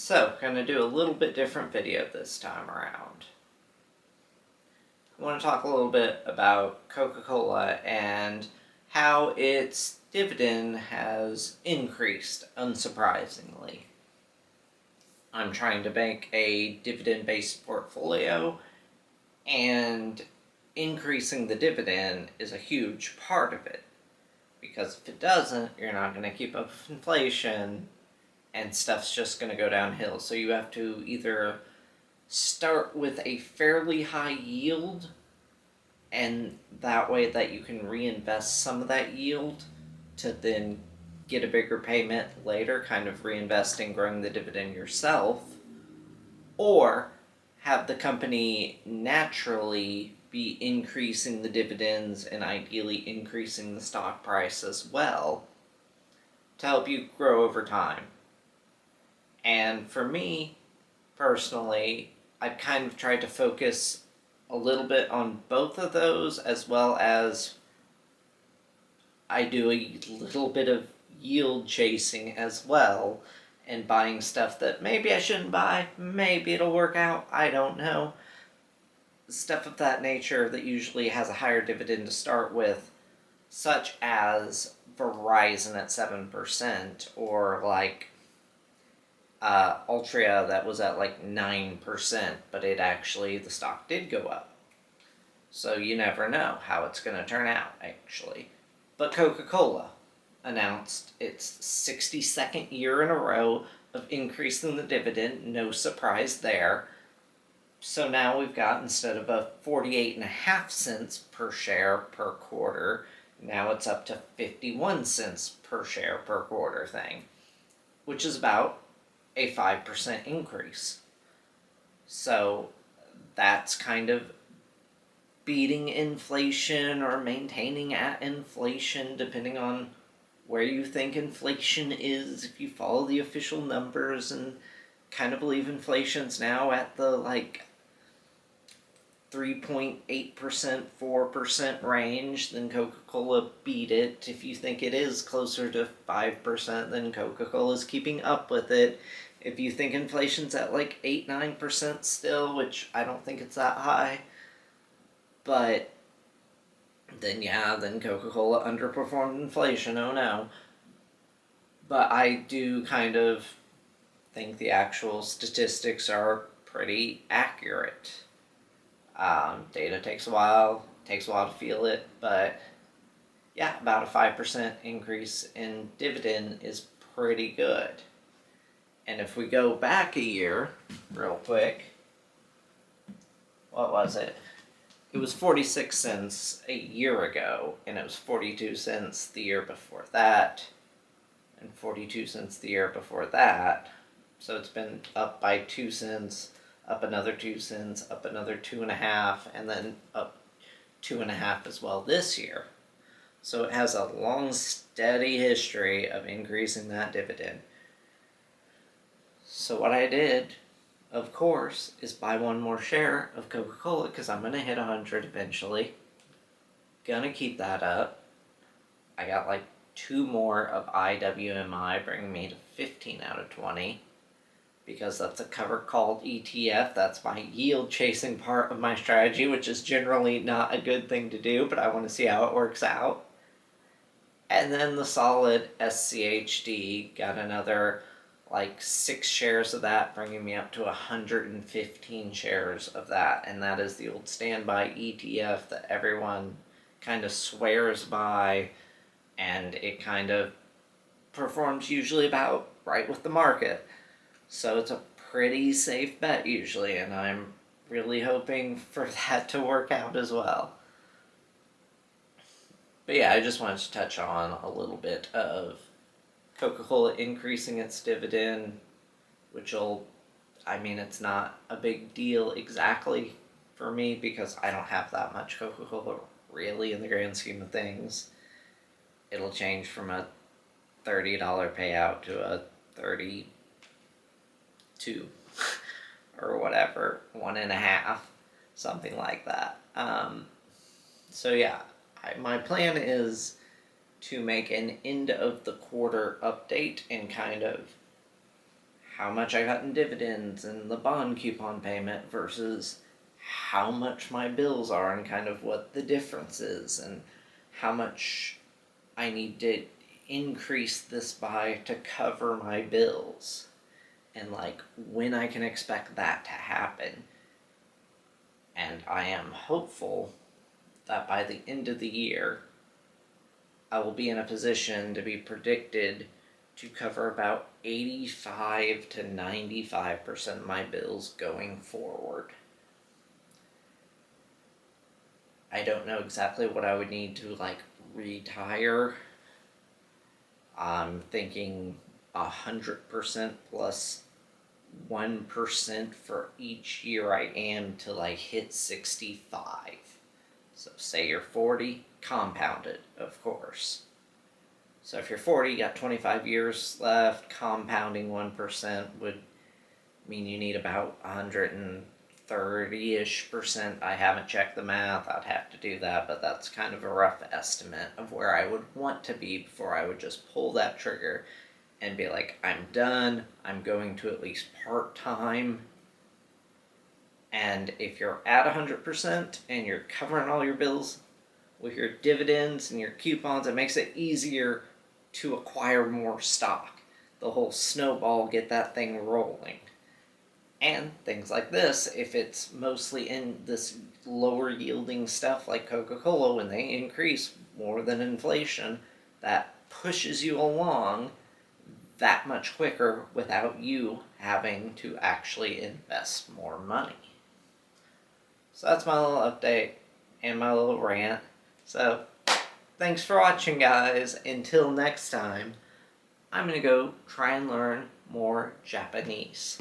So, gonna do a little bit different video this time around. I want to talk a little bit about Coca-Cola and how its dividend has increased, unsurprisingly. I'm trying to make a dividend-based portfolio, and increasing the dividend is a huge part of it. Because if it doesn't, you're not going to keep up with inflation, and stuff's just going to go downhill. So you have to either start with a fairly high yield, and that way that you can reinvest some of that yield to then get a bigger payment later, kind of reinvesting, growing the dividend yourself, or have the company naturally be increasing the dividends and ideally increasing the stock price as well to help you grow over time. And for me, personally, I've kind of tried to focus a little bit on both of those, as well as I do a little bit of yield chasing as well, and buying stuff that maybe I shouldn't buy, maybe it'll work out, I don't know. Stuff of that nature that usually has a higher dividend to start with, such as Verizon at 7%, or like Altria that was at like 9%, but the stock did go up. So you never know how it's going to turn out, actually. But Coca-Cola announced its 62nd year in a row of increasing the dividend, no surprise there. So now we've got, instead of a 48.5 cents per share per quarter, now it's up to 51 cents per share per quarter thing, which is about a 5% increase. So that's kind of beating inflation or maintaining at inflation, depending on where you think inflation is. If you follow the official numbers and kind of believe inflation's now at the 3.8%, 4% range, then Coca-Cola beat it. If you think it is closer to 5%, then Coca-Cola's keeping up with it. If you think inflation's at 8, 9% still, which I don't think it's that high, but then Coca-Cola underperformed inflation, oh no. But I do kind of think the actual statistics are pretty accurate. Data takes a while to feel it, but yeah, about a 5% increase in dividend is pretty good. And if we go back a year, real quick, what was it? It was 46 cents a year ago, and it was 42 cents the year before that, and 42 cents the year before that. So it's been up by 2 cents, up another 2 cents, up another 2.5, and then up 2.5 as well this year. So it has a long, steady history of increasing that dividend. So what I did, of course, is buy one more share of Coca-Cola, because I'm going to hit 100 eventually. Gonna keep that up. I got 2 more of IWMI, bringing me to 15 out of 20. Because that's a cover called ETF. That's my yield chasing part of my strategy, which is generally not a good thing to do, but I want to see how it works out. And then the solid SCHD, got another 6 shares of that, bringing me up to 115 shares of that. And that is the old standby ETF that everyone kind of swears by, and it kind of performs usually about right with the market. So it's a pretty safe bet usually, and I'm really hoping for that to work out as well. But yeah, I just wanted to touch on a little bit of Coca-Cola increasing its dividend, it's not a big deal exactly for me, because I don't have that much Coca-Cola really in the grand scheme of things. It'll change from a $30 payout to a 32 or whatever, 1.5, something like that. So yeah, my plan is to make an end of the quarter update and kind of how much I got in dividends and the bond coupon payment versus how much my bills are and kind of what the difference is and how much I need to increase this by to cover my bills and like when I can expect that to happen. And I am hopeful that by the end of the year I will be in a position to be predicted to cover about 85 to 95% of my bills going forward. I don't know exactly what I would need to like retire. I'm thinking 100% plus 1% for each year I am till I hit 65. So say you're 40, compounded, of course. So if you're 40, you got 25 years left, compounding 1% would mean you need about 130-ish%. I haven't checked the math, I'd have to do that, but that's kind of a rough estimate of where I would want to be before I would just pull that trigger and be like, I'm done, I'm going to at least part-time. And if you're at 100% and you're covering all your bills with your dividends and your coupons, it makes it easier to acquire more stock. The whole snowball, get that thing rolling. And things like this, if it's mostly in this lower yielding stuff like Coca-Cola, when they increase more than inflation, that pushes you along that much quicker without you having to actually invest more money. So that's my little update and my little rant. So thanks for watching, guys. Until next time, I'm going to go try and learn more Japanese.